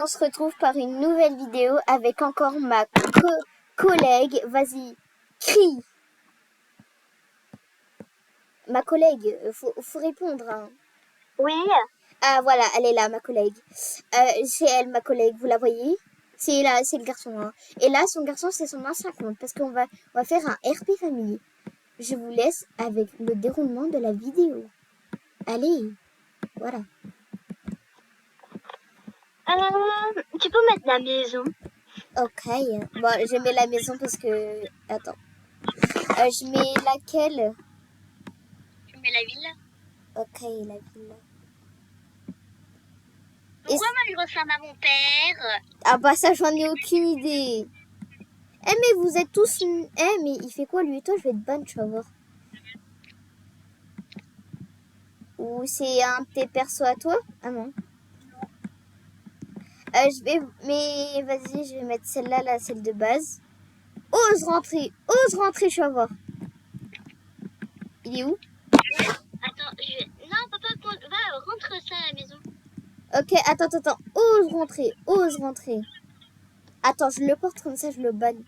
On se retrouve par une nouvelle vidéo avec encore ma collègue. Vas-y, crie. Ma collègue, faut répondre. Hein. Oui. Ah voilà, elle est là, ma collègue. C'est elle, ma collègue, vous la voyez? C'est là, c'est le garçon. Hein. Et là, son garçon, c'est son ancien compte parce qu'on va faire un RP famille. Je vous laisse avec le déroulement de la vidéo. Allez, voilà. Tu peux mettre la maison. Ok. Bon, je mets la maison parce que... Attends. Je mets laquelle? Tu mets la ville. Ok, la ville. Pourquoi moi je ressemble à mon père? Ah bah ça, j'en ai aucune idée. Eh mais vous êtes tous... Eh mais il fait quoi lui? Toi, je vais être bonne, tu vas voir. Ou c'est un de tes persos à toi? Ah non. Je vais... Mais vas-y, je vais mettre celle-là, là, celle de base. Ose rentrer, tu vas voir. Il est où? Attends, non, papa, va, rentre ça à la maison. Ok, attends. Ose rentrer. Attends, je le porte comme ça, je le banne.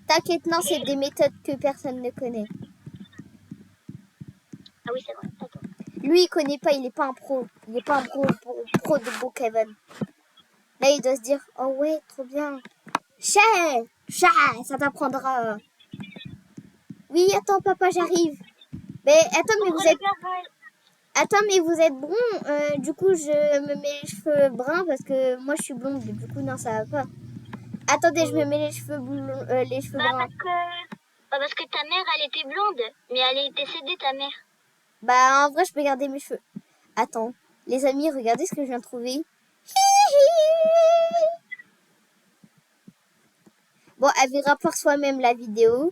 T'inquiète, non, c'est des méthodes que personne ne connaît. Ah oui, c'est vrai, attends. Lui, il connaît pas, il est pas un pro. Il est pas un pro de Brookhaven. Là, il doit se dire, oh ouais, trop bien. Chat, ça t'apprendra. Oui, attends, papa, j'arrive. Mais attends, mais vous êtes blond. Du coup, je me mets les cheveux bruns parce que moi, je suis blonde. Du coup, non, ça va pas. Attendez, je me mets les cheveux bruns. Parce que ta mère, elle était blonde, mais elle est décédée, ta mère. Bah, en vrai, je peux garder mes cheveux. Attends, les amis, regardez ce que je viens de trouver. Bon, elle verra par soi-même la vidéo.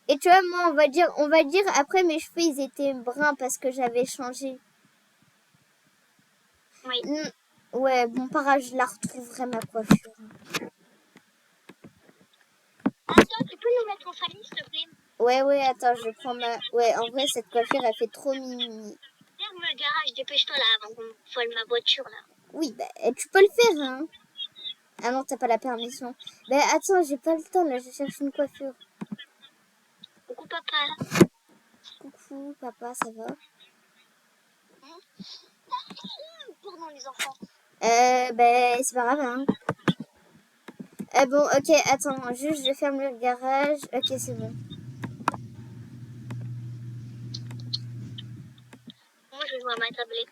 Et tu vois, moi, on va dire, après mes cheveux, ils étaient bruns parce que j'avais changé. Oui. Ouais, bon, je la retrouverai ma coiffure. Attends, tu peux nous mettre en famille, s'il te plaît? Ouais, attends, je prends ma... Ouais, en vrai, cette coiffure, elle fait trop mimi. Ferme le garage, dépêche-toi là, avant qu'on vole ma voiture, là. Oui, bah, tu peux le faire, hein. Ah non, t'as pas la permission. Bah, attends, j'ai pas le temps, là, je cherche une coiffure. Coucou, papa. Coucou, papa, ça va? Pardon, les enfants. Ben, c'est pas grave, hein. Bon, ok, attends, juste, je ferme le garage. Ok, c'est bon. Moi, je vais jouer à ma tablette.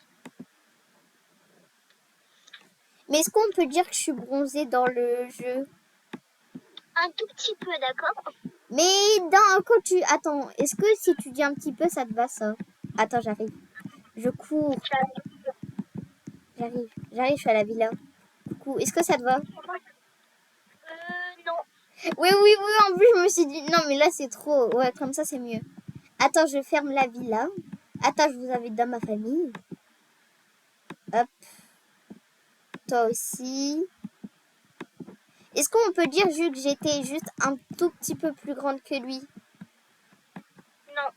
Mais est-ce qu'on peut dire que je suis bronzée dans le jeu? Un tout petit peu, d'accord? Mais quand tu... Attends, est-ce que si tu dis un petit peu, ça te va, ça? Attends, j'arrive. Je cours. J'arrive, je suis à la villa. Coucou, est-ce que ça te va? Non. Oui, en plus, je me suis dit... Non, mais là, c'est trop... Ouais, comme ça, c'est mieux. Attends, je ferme la villa. Attends, je vous invite dans ma famille. Hop. Toi aussi. Est-ce qu'on peut dire que j'étais juste un tout petit peu plus grande que lui? Non.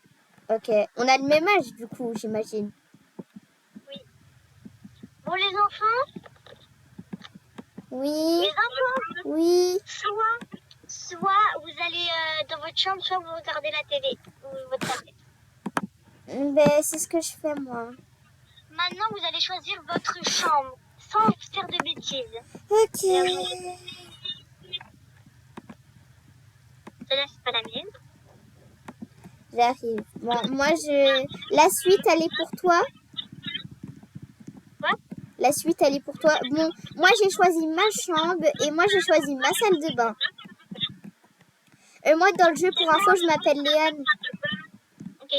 Ok. On a le même âge, du coup, j'imagine. Oui. Bon, les enfants? Oui. Les enfants? Oui. Soit vous allez dans votre chambre, soit vous regardez la télé ou votre tablette. Ben, c'est ce que je fais, moi. Maintenant, vous allez choisir votre chambre sans faire de bêtises. Ok. Celle-là, c'est pas la mienne. J'arrive. Bon, moi, la suite, elle est pour toi? Quoi? La suite, elle est pour toi. Bon, moi, j'ai choisi ma chambre et moi, j'ai choisi ma salle de bain. Moi, dans le jeu, pour info, je m'appelle Léane. Ok.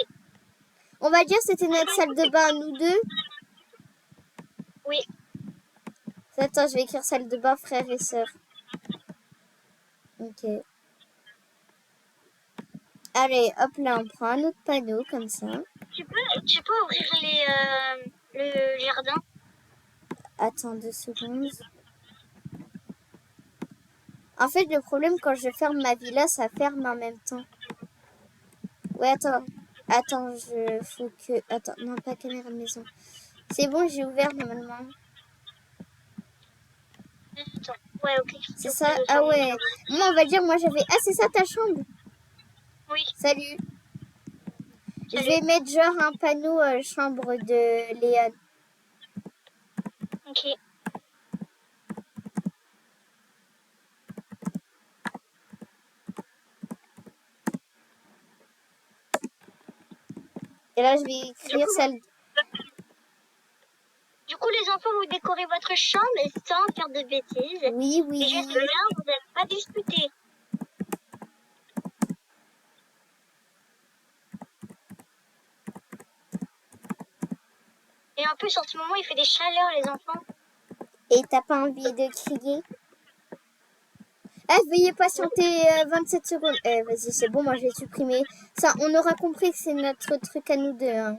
On va dire que c'était notre salle de bain, nous deux. Oui. Attends, je vais écrire salle de bain, frères et sœurs. Ok. Allez, hop là, on prend un autre panneau, comme ça. Tu peux ouvrir le jardin? Attends 2 secondes. En fait, le problème, quand je ferme ma villa, ça ferme en même temps. Ouais, attends. Attends, faut que... Attends, non, pas caméra maison. C'est bon, j'ai ouvert normalement. Attends. Ouais, ok. C'est Donc, ça? nous Ah sommes ouais. Moi, on va dire, moi, j'avais... Ah, c'est ça ta chambre? Oui, Salut. Je salut. vais mettre genre un panneau chambre de Léon. Ok. Et là, je vais Du écrire coup, celle... les enfants, vous décorez votre chambre sans faire de bêtises. Oui, Et oui. j'espère que vous n'allez pas discuter. Et en plus, en ce moment, il fait des chaleurs, les enfants. Et t'as pas envie de crier? Ah, veuillez patienter 27 secondes. Vas-y, c'est bon, moi je vais supprimer. Ça, on aura compris que c'est notre truc à nous deux. Hein.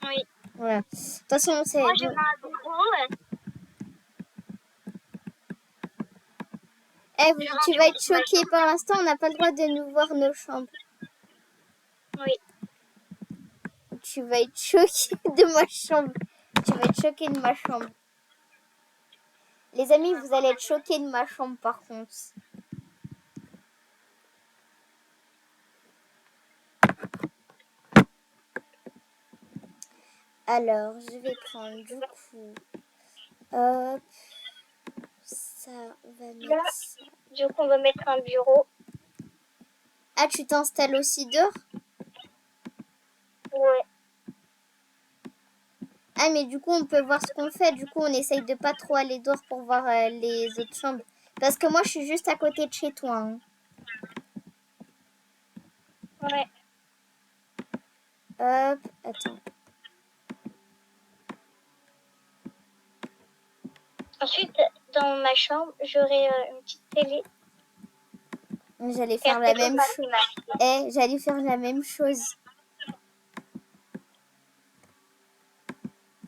Oui. Voilà. De toute façon, c'est Moi, je bon. mets un bureau. Je Tu range vas être ma choqué. Pour l'instant, on n'a pas le droit de nous voir nos chambres. Oui. Tu vas être choqué de ma chambre. Tu vas être choqué de ma chambre. Les amis, vous allez être choqués de ma chambre par contre. Alors, je vais prendre du coup. Hop. Ça, on va mettre Là, ça. du coup, on va mettre un bureau. Ah, tu t'installes aussi dehors? Ouais. Ah, mais du coup, on peut voir ce qu'on fait. Du coup, on essaye de pas trop aller dehors pour voir les autres chambres. Parce que moi, je suis juste à côté de chez toi. Hein. Ouais. Hop, attends. Ensuite, dans ma chambre, j'aurai une petite télé. J'allais Et faire la après, même chose. J'allais faire la même chose.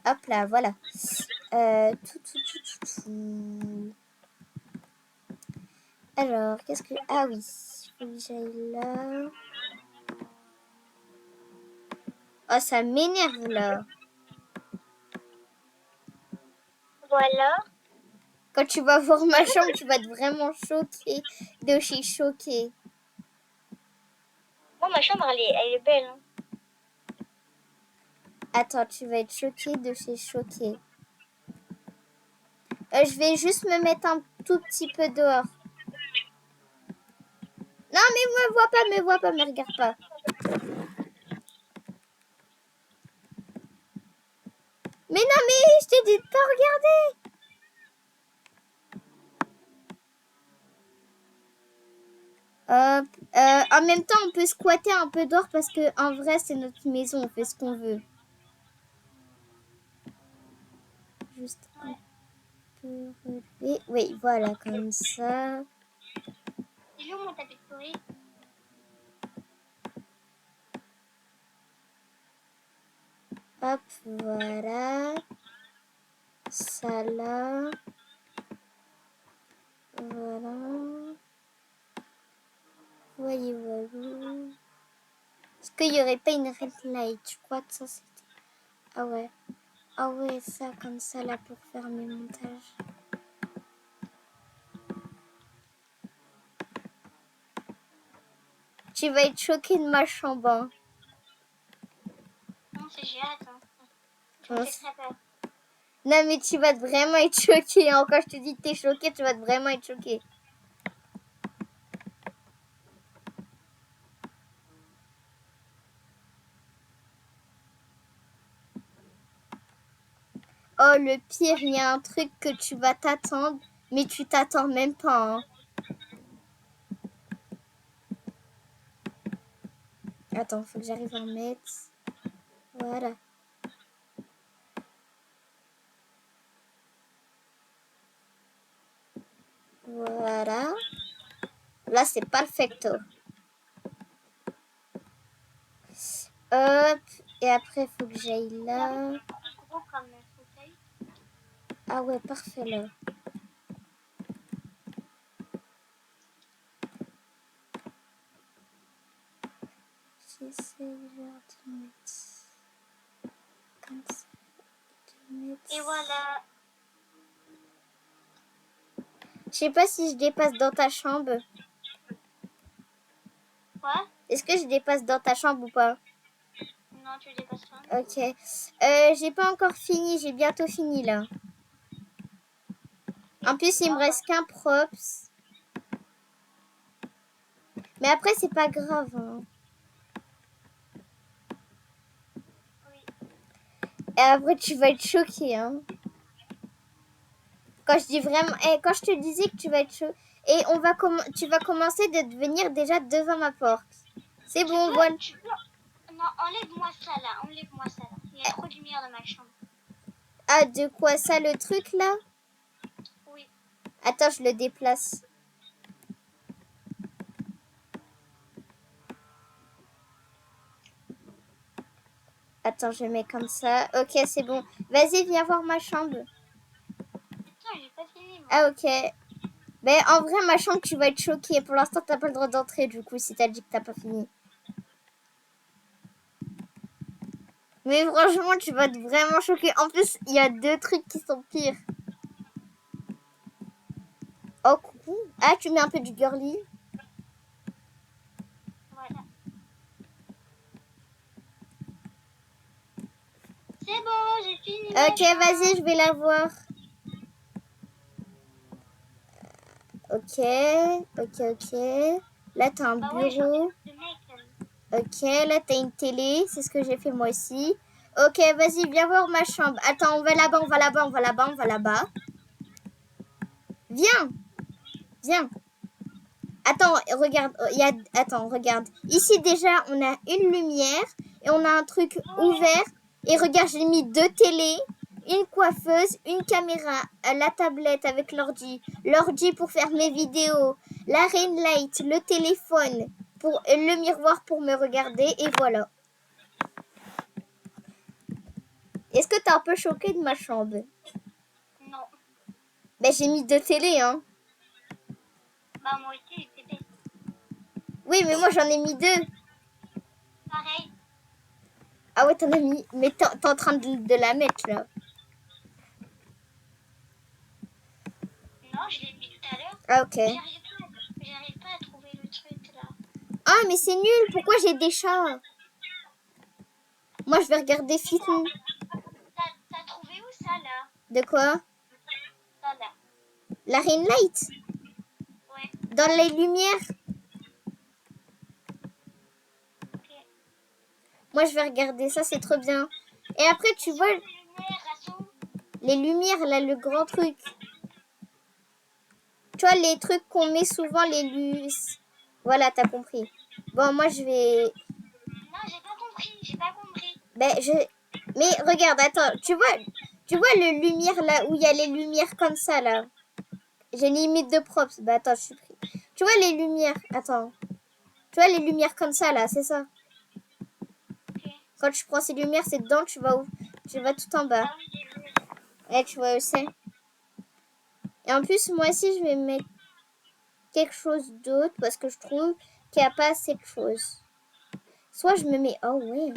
Hop là, voilà. Tout. Alors, qu'est-ce que... Ah oui, faut que j'aille là. Oh, ça m'énerve là. Voilà. Quand tu vas voir ma chambre, tu vas être vraiment choqué. De chez choqué. Bon, ma chambre, elle est belle. Hein. Attends, tu vas être choqué de chez choqué. Je vais juste me mettre un tout petit peu dehors. Non, mais me vois pas, me regarde pas. Mais non, mais je t'ai dit de pas regarder. Hop. En même temps, on peut squatter un peu dehors parce que en vrai, c'est notre maison, on fait ce qu'on veut. Juste un peu relever. Oui, voilà, comme ça. Il est où mon tapis de souris? Hop, voilà. Ça là. Voilà. Voyez, voilà. Est-ce qu'il n'y aurait pas une red light? Je crois que ça c'était... Ah ouais. Ah ouais, ça comme ça là pour faire mes montages. Tu vas être choqué de ma chambre. Hein. Non, j'ai hâte. Hein. Tu me fais très peur. Non mais tu vas vraiment être choqué. Hein. Quand je te dis que t'es choqué, tu vas vraiment être choqué. Oh le pire, il y a un truc que tu vas t'attendre, mais tu t'attends même pas. Hein. Attends, faut que j'arrive à en mettre. Voilà. Voilà. Là, c'est perfecto. Hop. Et après, faut que j'aille là. Gros comme fauteuil. Ah ouais, parfait là. j'essaie genre de mettre comme ça. De mettre... Et voilà. Je sais pas si je dépasse dans ta chambre. Quoi? Est-ce que je dépasse dans ta chambre ou pas? Non, tu dépasses pas. Ok. J'ai pas encore fini, j'ai bientôt fini là. En plus, il me reste qu'un props. Mais après, c'est pas grave. Hein. Oui. Et après, tu vas être choqué. Hein. Quand je dis vraiment, quand je te disais que tu vas être choqué, et tu vas commencer de venir déjà devant ma porte. C'est bon, voilà. Non, enlève-moi ça là. Enlève-moi ça là. Il y a trop de lumière dans ma chambre. Ah, de quoi ça, le truc là? Oui. Attends, je le déplace. Attends, je mets comme ça. Ok, c'est bon. Vas-y, viens voir ma chambre. Attends, j'ai pas fini moi. Ah, ok. Ben, en vrai, ma chambre, tu vas être choquée. Pour l'instant, t'as pas le droit d'entrer, du coup, si t'as dit que t'as pas fini. Mais franchement, tu vas être vraiment choquée. En plus, il y a 2 trucs qui sont pires. Oh, coucou. Ah, tu mets un peu du girly. Voilà. C'est bon, j'ai fini. Ok, vas-y, je vais la voir. Ok. Là, t'as un bureau. Ok, là, t'as une télé. C'est ce que j'ai fait moi aussi. Ok, vas-y, viens voir ma chambre. Attends, on va là-bas, on va là-bas, on va là-bas, on va là-bas. Viens. Attends, regarde. Attends, regarde. Ici, déjà, on a une lumière et on a un truc ouvert. Et regarde, j'ai mis 2 télés, une coiffeuse, une caméra, la tablette avec l'ordi, l'ordi pour faire mes vidéos, la ring light, le téléphone, le miroir pour me regarder, et voilà. Est-ce que t'es un peu choqué de ma chambre? Non. Ben, j'ai mis 2 télés, hein. Bah, moi aussi, j'ai télé. Oui, mais moi, j'en ai mis 2. Pareil. Ah ouais, t'en as mis. Mais t'es en train de la mettre, là. Non, je l'ai mis tout à l'heure. Ah, ok. J'arrive pas à trouver le truc là. Ah, mais c'est nul. Pourquoi j'ai des chats? Moi, je vais regarder Fitness. T'as trouvé où ça là? De quoi? Ça là. La ring light? Ouais. Dans les lumières? Ok. Moi, je vais regarder ça, c'est trop bien. Et après, tu vois, les lumières, là, le grand truc. Tu vois, les trucs qu'on met souvent, les luces. Voilà, t'as compris. Bon, moi, je vais... Non, j'ai pas compris. Ben, Mais regarde, attends, tu vois le lumière, là, où il y a les lumières comme ça, là. J'ai une limite de props. Bah, attends, je suis pris. Tu vois les lumières, attends. Tu vois les lumières comme ça, là, c'est ça. Ok. Quand tu prends ces lumières, c'est dedans, tu vas où? Tu vas tout en bas. Ah oui, j'ai vu. Et tu vois où c'est. Et en plus, moi aussi, je vais mettre quelque chose d'autre parce que je trouve qu'il n'y a pas assez de choses. Soit je me mets... Oh oui.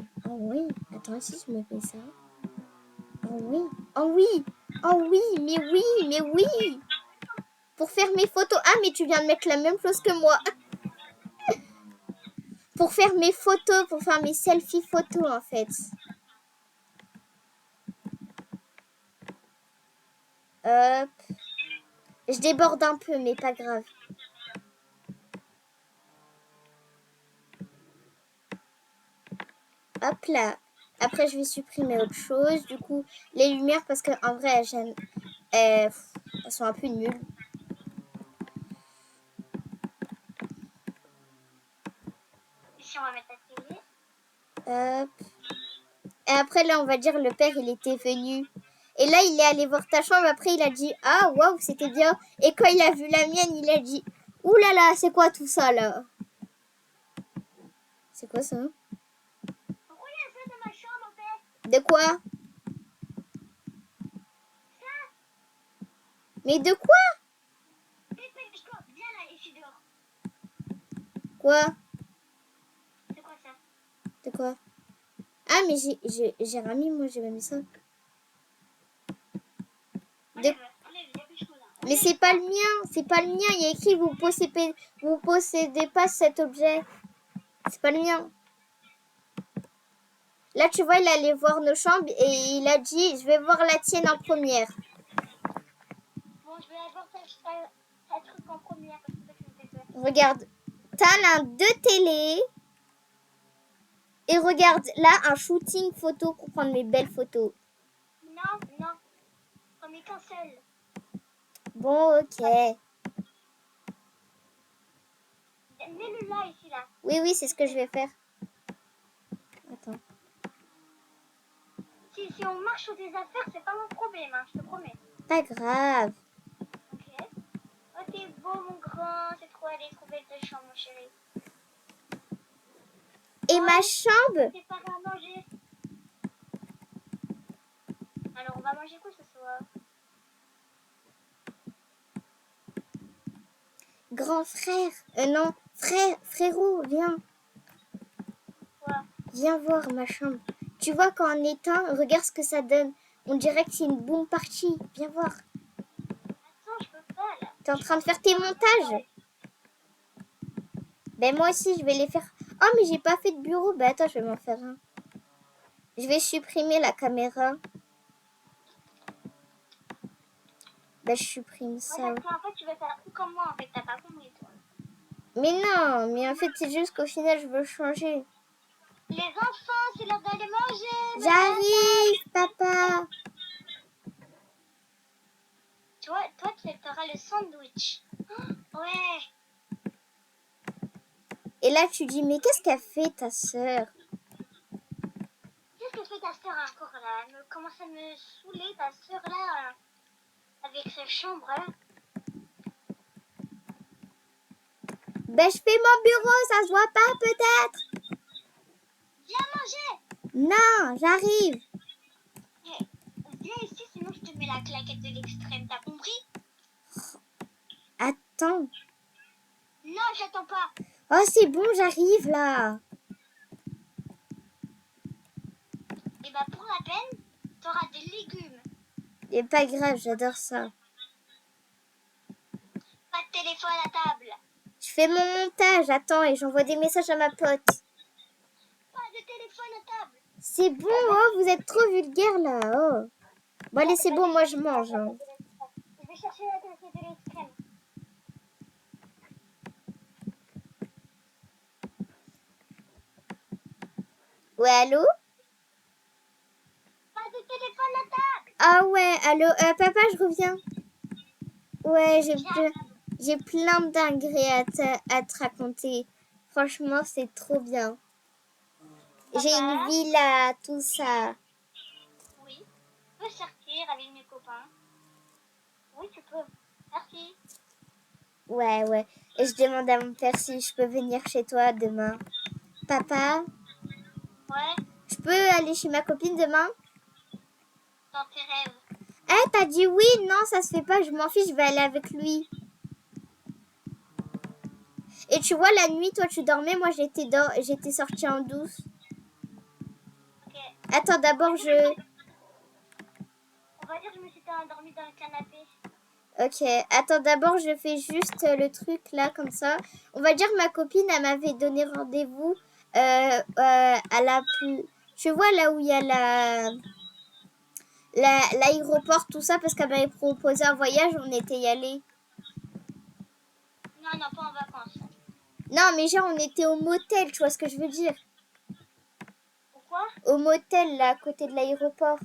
Attends, si je me mets ça. Oh oui. Mais oui. Pour faire mes photos. Ah, mais tu viens de mettre la même chose que moi. Pour faire mes photos, pour faire mes selfies photos, en fait. Hop. Je déborde un peu, mais pas grave. Hop là. Après, je vais supprimer autre chose. Du coup, les lumières, parce qu'en vrai, elles sont un peu nulles. Ici, on va mettre la télé. Hop. Et après, là, on va dire, le père, il était venu. Et là, il est allé voir ta chambre. Après, il a dit, ah, waouh, c'était bien. Et quand il a vu la mienne, il a dit, ouh là là, c'est quoi tout ça, là? C'est quoi ça? Pourquoi il y a ça dans ma chambre en fait? De quoi? Ça? Mais de quoi? Viens là, ici dehors. Quoi? C'est quoi ça? De quoi? Ah, mais j'ai remis, moi, j'ai pas mis ça. De... Mais c'est pas le mien, c'est pas le mien. Il y a écrit vous possédez pas cet objet. C'est pas le mien. Là, tu vois, il allait voir nos chambres et il a dit je vais voir la tienne en première. Bon, je vais avoir ta truc en première parce que tu me fais peur. Regarde, t'as là 2 télés. Et regarde, là, un shooting photo pour prendre mes belles photos. Non, non. J'en ai qu'un seul. Bon, ok. Mets-le là, ici, là. Oui, oui, c'est ce que je vais faire. Attends. Si on marche sur des affaires, c'est pas mon problème, hein, je te promets. Pas grave. Ok. Oh, t'es beau, mon grand. C'est trop aller trouver de chambre, mon chéri. Et ma chambre? C'est pas à manger. Alors, on va manger quoi ce soir? Grand frère. Non, frérot, viens. Quoi? Viens voir ma chambre. Tu vois quand on éteint, regarde ce que ça donne. On dirait que c'est une boom party. Viens voir. Attends, je peux pas, là. T'es en train de faire tes montages? Ben moi aussi, je vais les faire. Oh, mais j'ai pas fait de bureau. Ben attends, je vais m'en faire un. Je vais supprimer la caméra. Ben je supprime ça. Ouais, parce qu'en fait, tu vas faire tout comme moi, en fait. T'as pas compris, toi. Mais non, mais en fait, c'est juste qu'au final, je veux changer. Les enfants, c'est l'heure d'aller manger. J'arrive, papa. Tu vois, toi, tu feras le sandwich. Oh, ouais. Et là, tu dis, mais qu'est-ce qu'a fait ta sœur? Qu'est-ce que fait ta sœur encore, là? Elle commence à me saouler, ta sœur, là, avec sa chambre, là. Ben, je fais mon bureau, ça se voit pas, peut-être? Viens manger. Non, j'arrive. Hey, viens ici, sinon je te mets la claquette de l'extrême, t'as compris? Attends. Non, j'attends pas. Oh, c'est bon, j'arrive, là. Et bah, pour la peine, t'auras des légumes. Et pas grave, j'adore ça. Pas de téléphone à table. Je fais mon montage, attends, et j'envoie des messages à ma pote. Pas de téléphone à table. C'est bon, oh, vous êtes trop vulgaire, là, oh. Bon, allez, c'est bon, moi, je mange, hein. Je vais chercher la claquette de l'extrême. Ouais, allô? Pas de téléphone à table. Ah ouais, allô, papa, je reviens. Ouais, j'ai plein de dingueries à te raconter. Franchement, c'est trop bien. J'ai une Papa? villa, tout ça. Oui. Je peux sortir avec mes copains. Oui, tu peux. Merci. Ouais, ouais. Et je demande à mon père si je peux venir chez toi demain. Papa, Ouais, je peux aller chez ma copine demain? dans tes rêves. Eh, t'as dit oui? Non, ça se fait pas, je m'en fiche, je vais aller avec lui. Et tu vois, la nuit, toi, tu dormais, moi, j'étais sortie en douce. Ok. Attends, d'abord, On va dire que je me suis endormie dans le canapé. Ok, attends, d'abord, je fais juste le truc là, comme ça. On va dire ma copine, elle m'avait donné rendez-vous à la... Tu vois, là où il y a l'aéroport, tout ça, parce qu'elle m'avait proposé un voyage, on était y allés. Non, non, pas en vacances. Non, mais genre, on était au motel, tu vois ce que je veux dire? Pourquoi? Au motel, là, à côté de l'aéroport.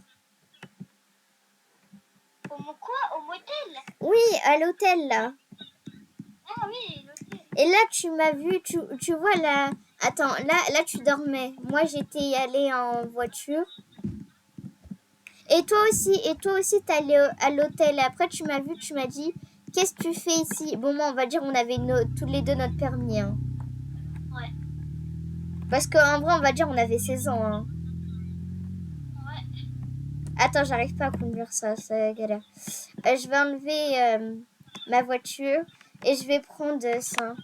Quoi? Au motel? Oui, à l'hôtel, là. Ah oui, l'hôtel. Et là, tu m'as vu, tu vois, là... Attends, là, tu dormais. Moi, j'étais y allée en voiture. Et toi aussi, t'es allé à l'hôtel. Après, tu m'as vu, tu m'as dit, qu'est-ce que tu fais ici? Bon, moi, on va dire, on avait tous les deux notre permis. Hein. Ouais. Parce qu'en vrai, on va dire, on avait 16 ans. Hein. Ouais. Attends, j'arrive pas à conduire ça, c'est galère. Je vais enlever ma voiture et je vais prendre ça.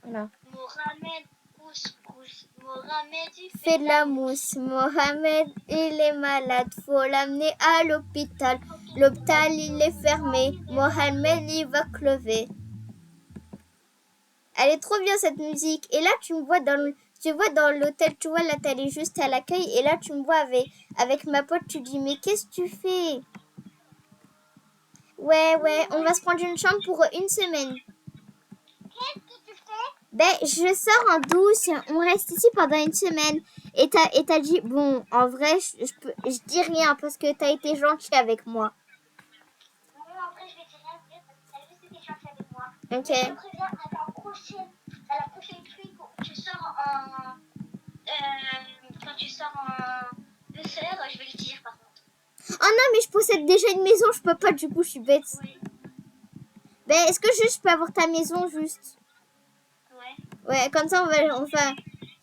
Voilà. Mohamed couscous. Mohamed, il Fais de la mousse. Mohamed, il est malade. Faut l'amener à l'hôpital. L'hôpital, il est fermé. Mohamed, il va crever. Elle est trop bien cette musique. Et là, tu me vois dans l'hôtel, tu vois, là, t'allais juste à l'accueil. Et là, tu me vois avec ma pote, tu dis, mais qu'est-ce que tu fais? Ouais, on va se prendre une chambre pour une semaine. Qu'est-ce que tu fais? Ben, je sors en douce, on reste ici pendant une semaine. Et t'as dit, bon, en vrai, je dis rien parce que t'as été gentil avec moi. Non, en vrai, je vais te rien dire parce que t'as juste été gentil avec moi. Ok. Mais je te préviens, à la prochaine truc où tu sors en... quand tu sors en douceur, je vais le dire par contre. Oh non, mais je possède déjà une maison, je peux pas, du coup, je suis bête. Oui. Ben, est-ce que juste je peux avoir ta maison, juste? Ouais. Ouais, comme ça, on va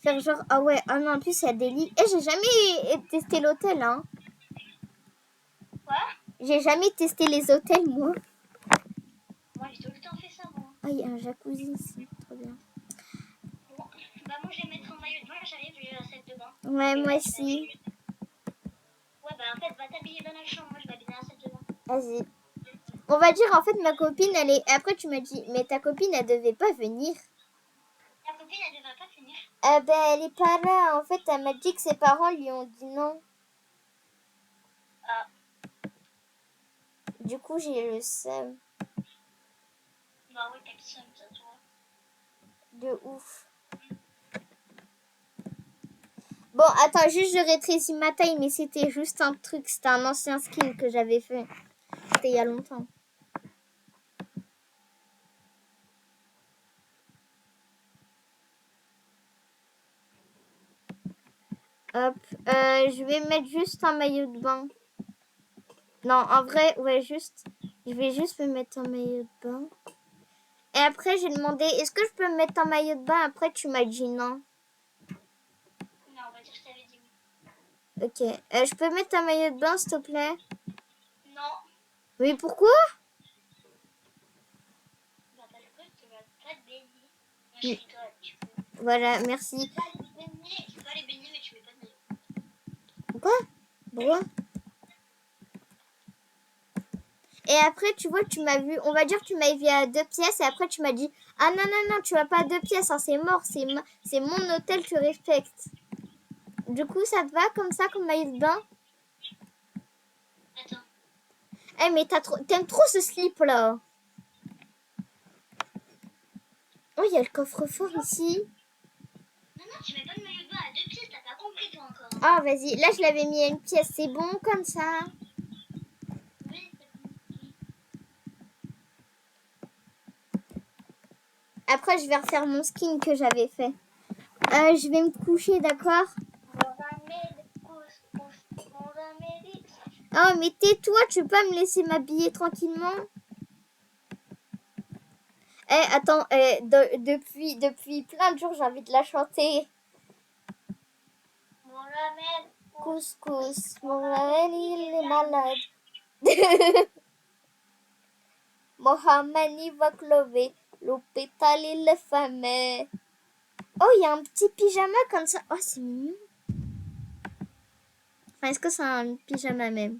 faire genre, ah ouais, ah non, en plus, il y a des lits. Et j'ai jamais testé l'hôtel, hein. Quoi? J'ai jamais testé les hôtels, moi. Moi, j'ai tout le temps fait ça, moi. Oh, il y a un jacuzzi ici, trop bien. Bon, bah moi, je vais mettre en maillot de bain, j'arrive, j'ai la salle de bain. Ouais, moi aussi. Ouais, bah en fait, va t'habiller dans la chambre, moi, je vais m'habiller dans la salle de bain. Vas-y. On va dire, en fait, ma copine, elle est... Après, tu m'as dit, mais ta copine, elle devait pas venir. Ta copine, elle devrait pas finir. Ah ben, elle est pas là. En fait, elle m'a dit que ses parents lui ont dit non. Ah. Du coup, j'ai le seum. Bah oui, t'as le seum, ça, toi. De ouf. Bon, attends, juste je rétrécis ma taille, mais c'était juste un truc. C'était un ancien skin que j'avais fait. C'était il y a longtemps. Hop. Je vais mettre juste un maillot de bain. Non, en vrai, ouais, juste. Je vais juste me mettre un maillot de bain. Et après, j'ai demandé, est-ce que je peux me mettre un maillot de bain? Après, tu m'as dit non. Non, on va dire que je t'avais dit oui. Ok. Je peux mettre un maillot de bain, s'il te plaît? Non. Mais pourquoi? Bah parce que tu vas pas te baigner. Moi, je rigole, tu peux. Voilà, merci. Tu peux aller baigner, mais tu mets pas de maillot. Quoi? Pourquoi? Et après, tu vois, tu m'as vu, on va dire que tu m'as vu à 2 pièces et après tu m'as dit, ah non, tu vas pas à 2 pièces, hein, c'est mort, c'est mon hôtel, tu respectes. Du coup, ça te va comme ça, comme maillot de bain? Attends. Eh, mais t'aimes trop ce slip là. Oh, il y a le coffre-fort ici. Non, tu mets pas de maillot de bain à 2 pièces, t'as pas compris toi encore. Ah, vas-y, là je l'avais mis à une pièce, c'est bon comme ça. Oui, c'est bon. Après, je vais refaire mon skin que j'avais fait. Je vais me coucher, d'accord? Oh, mais tais-toi, tu peux pas me laisser m'habiller tranquillement? Eh, attends, depuis plein de jours, j'ai envie de la chanter. Mohamed, Couscous, Mohamed, il est malade. Mohamed, il va crever. L'hôpital, il est fermé. Oh, il y a un petit pyjama comme ça. Oh, c'est mignon. Enfin, est-ce que c'est un pyjama même?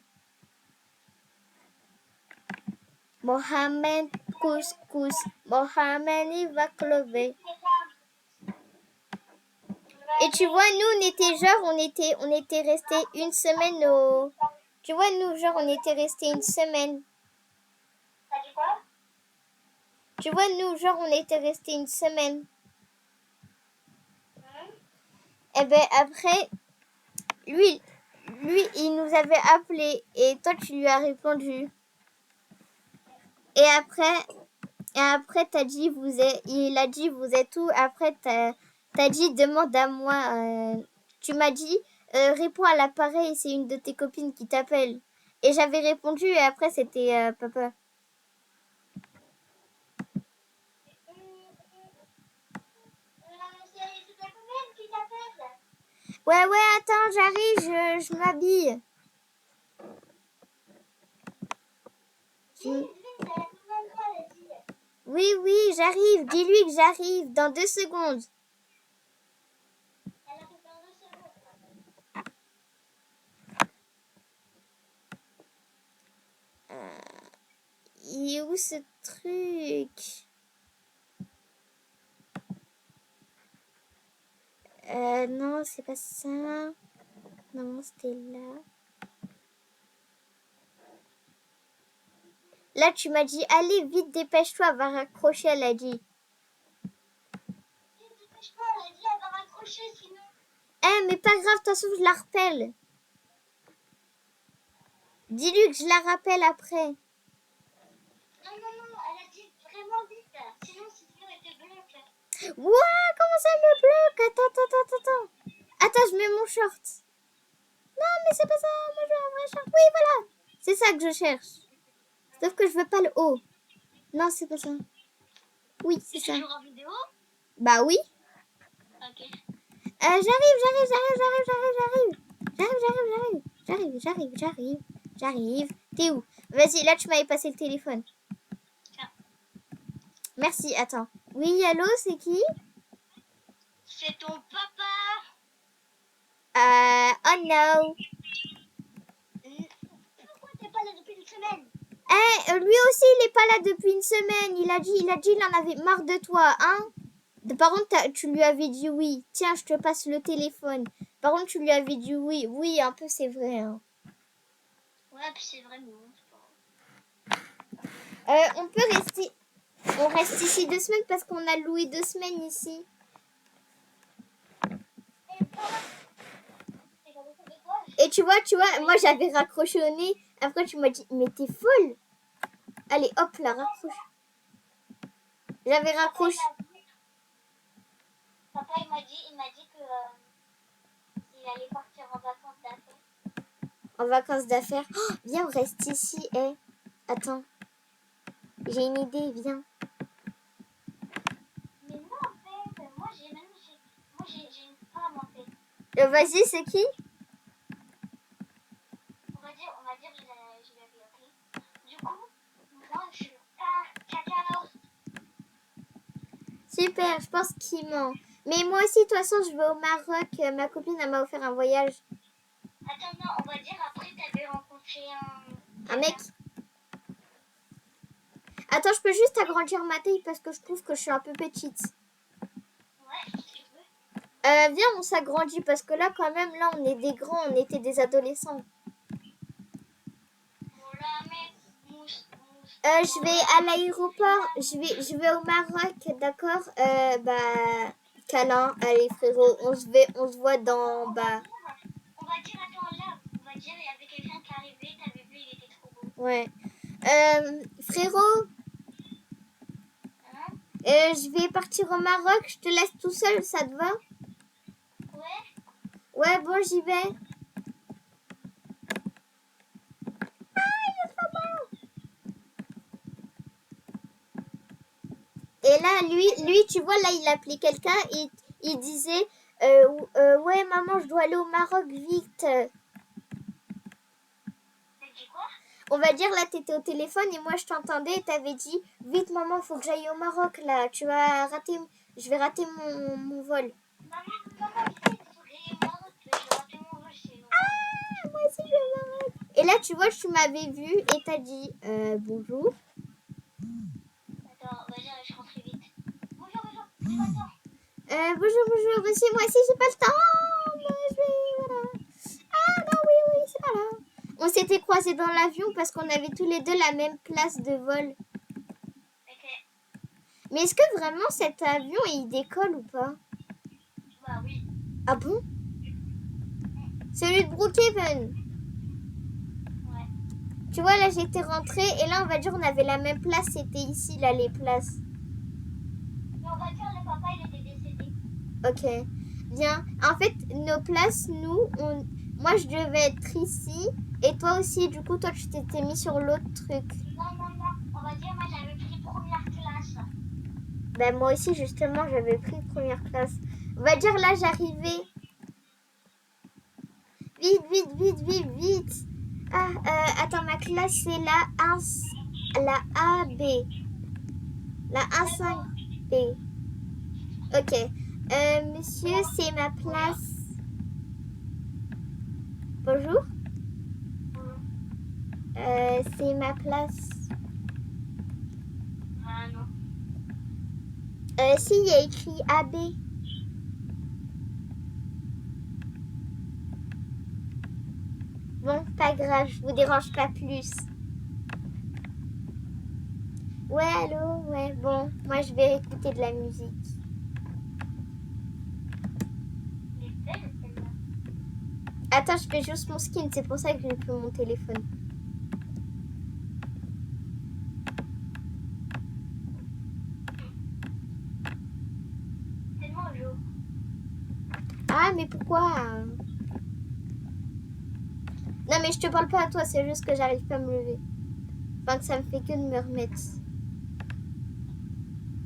Mohamed, couscous. Mohamed, il va crever. Et tu vois, nous, on était genre, on était resté une semaine au... Tu vois, nous, genre, on était resté une semaine. t'as dit quoi? Tu vois, nous, genre, on était resté une semaine. Et ben après, lui, il nous avait appelé et toi, tu lui as répondu. Et après, t'as dit, il a dit, vous êtes où? Après, t'as dit, demande à moi. Tu m'as dit, réponds à l'appareil, c'est une de tes copines qui t'appelle. Et j'avais répondu et après, c'était papa. C'est ta commune qui t'appelle. Ouais, attends, j'arrive, je m'habille. Oui, j'arrive. Dis-lui que j'arrive dans 2 secondes. Elle où ce truc? Non, c'est pas ça. Non, c'était là. Là, tu m'as dit, allez, vite, dépêche-toi, va raccrocher, elle a dit. Dépêche-toi, elle a dit, elle va raccrocher sinon. Eh, mais pas grave, de toute façon, je la rappelle. Dis-lui que je la rappelle après. Non, elle a dit vraiment vite. Sinon elle te bloque. Ouah, comment ça me bloque? Attends. Attends, je mets mon short. Non, mais c'est pas ça, moi je veux un vrai short. Oui, voilà. C'est ça que je cherche. Sauf que je veux pas le haut. Non, c'est pas ça. Oui, c'est ça. Toujours en vidéo? Bah oui. Ok. J'arrive. T'es où? Vas-y, là tu m'avais passé le téléphone. Tiens. Merci, attends. Oui, allô, c'est qui? C'est ton papa. Oh no. Pourquoi t'es pas là depuis une semaine? Lui aussi, il est pas là depuis une semaine. Il a dit, il en avait marre de toi, hein? Par contre, tu lui avais dit oui. Tiens, je te passe le téléphone. Par contre, tu lui avais dit oui. Oui, un peu, c'est vrai, hein. Ouais, puis c'est vrai, mais bon, c'est pas On peut rester... On reste ici 2 semaines parce qu'on a loué 2 semaines ici. Et tu vois, moi j'avais raccroché au nez. Après tu m'as dit, mais t'es folle. Allez, hop là, raccroche. J'avais raccroché. Papa, il m'a dit que il allait partir en vacances d'affaires. En vacances d'affaires. Oh, viens, on reste ici. Attends. J'ai une idée, viens. Mais non, en fait, moi j'ai une femme en fait. Vas-y, c'est qui? On va dire, je l'avais appelé. Du coup, moi je cacao. Super, je pense qu'il ment. Mais moi aussi, de toute façon, je vais au Maroc. Ma copine, elle m'a offert un voyage. Attends, non, on va dire après t'avais rencontré Un mec. Attends, je peux juste agrandir ma taille parce que je trouve que je suis un peu petite. Ouais, si tu veux. Viens, on s'agrandit parce que là, quand même, là, on est des grands, on était des adolescents. Voilà, mais mousse. Je vais à l'aéroport, je vais au Maroc, d'accord? Câlin, allez frérot, on se voit dans, On va dire, attends, là, on va dire, il y avait quelqu'un qui arrivait, t'avais vu, il était trop beau. ouais. Frérot, Hein? je vais partir au Maroc, je te laisse tout seul, ça te va? Ouais? Ouais, bon, j'y vais. Et là, lui, tu vois, là, il appelait quelqu'un et il disait, ouais, maman, je dois aller au Maroc vite. T'as dit quoi? On va dire, là, t'étais au téléphone et moi, je t'entendais et t'avais dit, vite, maman, faut que j'aille au Maroc, là. Je vais rater mon vol. Maman, il faut que j'aille au Maroc, je vais rater mon vol sinon. Moi aussi, je vais au Maroc. Et là, tu vois, tu m'avais vu et t'as dit, bonjour. Attends, vas-y, je rentre vite. Bonjour, j'ai pas le temps. Bonjour, monsieur, moi aussi, j'ai pas le temps. Moi, je vais, voilà. Ah, non, oui, c'est pas là. On s'était croisés dans l'avion parce qu'on avait tous les deux la même place de vol. Ok. Mais est-ce que vraiment cet avion, il décolle ou pas? Bah oui. Ah bon? Celui de Brookhaven. Ouais. Tu vois, là, j'étais rentrée et là, on va dire, on avait la même place. C'était ici, là, les places. Mais on va dire, le papa, il était décédé. Ok. Bien. En fait, nos places, moi, je devais être ici. Et toi aussi, du coup, toi, tu t'étais mis sur l'autre truc. Non. On va dire, moi, j'avais pris première classe. Ben, moi aussi, justement, j'avais pris première classe. On va dire, là, j'arrivais. Vite. Ah, attends, ma classe, c'est la AB. La 1-5B. Ok. Monsieur, c'est ma place. Bonjour. C'est ma place. Si, il y a écrit AB. Bon, pas grave, je vous dérange pas plus. Ouais, allô, ouais, bon, moi je vais écouter de la musique. Elle est belle, celle-là. Attends, je fais juste mon skin, c'est pour ça que j'ai plus mon téléphone. Tellement jaune. Ah, mais pourquoi Non, mais je te parle pas à toi, c'est juste que j'arrive pas à me lever. Enfin, que ça me fait que de me remettre.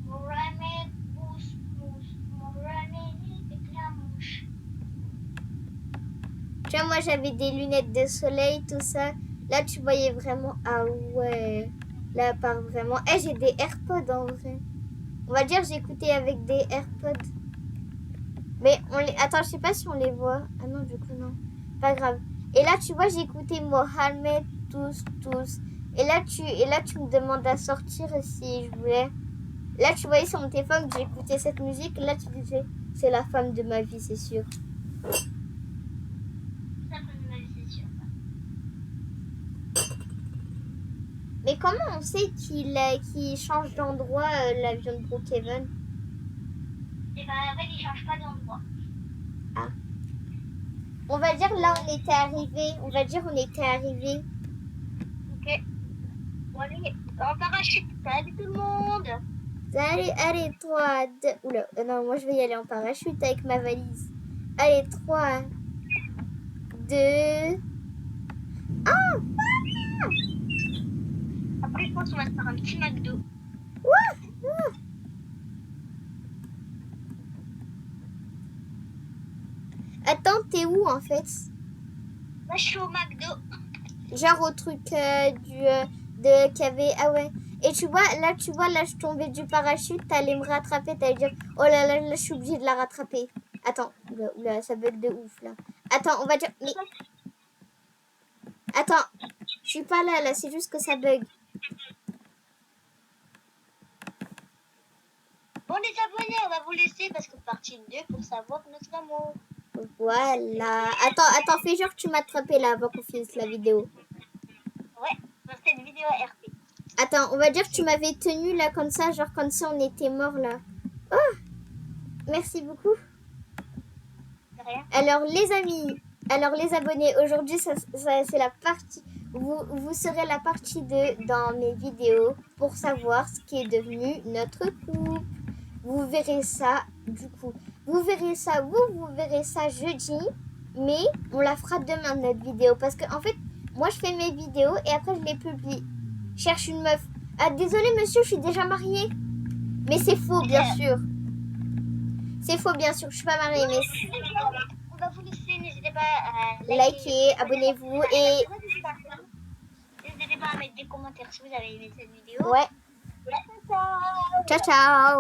Mon ramen, mousse, mousse. Mon ramen avec la mouche. Tu vois, moi j'avais des lunettes de soleil, tout ça. Là, tu voyais vraiment. Ah ouais. Là, part vraiment. Eh, j'ai des AirPods en vrai. On va dire j'écoutais avec des AirPods. Mais on les. Attends, je sais pas si on les voit. Ah non, du coup, non. Pas grave. Et là, tu vois, j'écoutais Mohamed, tous. Et là, tu me demandes à sortir si je voulais. Là, tu voyais sur mon téléphone que j'écoutais cette musique. Là, tu disais, c'est la femme de ma vie, c'est sûr. Ça peut me laisser sûr. Mais comment on sait qu'il change d'endroit, l'avion de Brookhaven? Et ben en fait, il change pas d'endroit. On va dire là, on était arrivé. On va dire on était arrivé. Ok. Bon, allez, en parachute. Salut tout le monde. Allez, 3, 2. Oula, non, moi je vais y aller en parachute avec ma valise. Allez, 3, 2. Après, je pense qu'on va se faire un petit McDo. Attends, t'es où en fait? Moi, je suis au McDo. Genre au truc de qu'il y avait. Ah ouais. Et tu vois, là, je tombais du parachute. T'allais me rattraper. T'allais dire, oh là, je suis obligée de la rattraper. Attends, oula, ça bug de ouf là. Attends, on va dire. Mais. Attends, je suis pas là, c'est juste que ça bug. Bon, les abonnés, on va vous laisser parce que partie 2 pour savoir notre amour. Voilà. Attends, fais genre que tu m'as attrapé là avant qu'on finisse la vidéo. Ouais, dans cette vidéo RP. Attends, on va dire que tu m'avais tenu là comme ça, genre comme si on était mort là. Oh, merci beaucoup. C'est rien. Alors les amis, alors les abonnés, aujourd'hui c'est la partie, vous serez la partie 2 dans mes vidéos pour savoir ce qui est devenu notre couple. Vous verrez ça du coup, vous verrez ça jeudi, mais on la fera demain notre vidéo parce que en fait, moi je fais mes vidéos et après je les publie. Cherche une meuf. Ah désolé monsieur, je suis déjà mariée. Mais c'est faux bien sûr. C'est faux bien sûr, je suis pas mariée mais On va vous laisser, n'hésitez pas à likez, abonnez-vous et n'hésitez pas à mettre des commentaires si vous avez aimé cette vidéo. ouais. Ciao. Ciao ciao.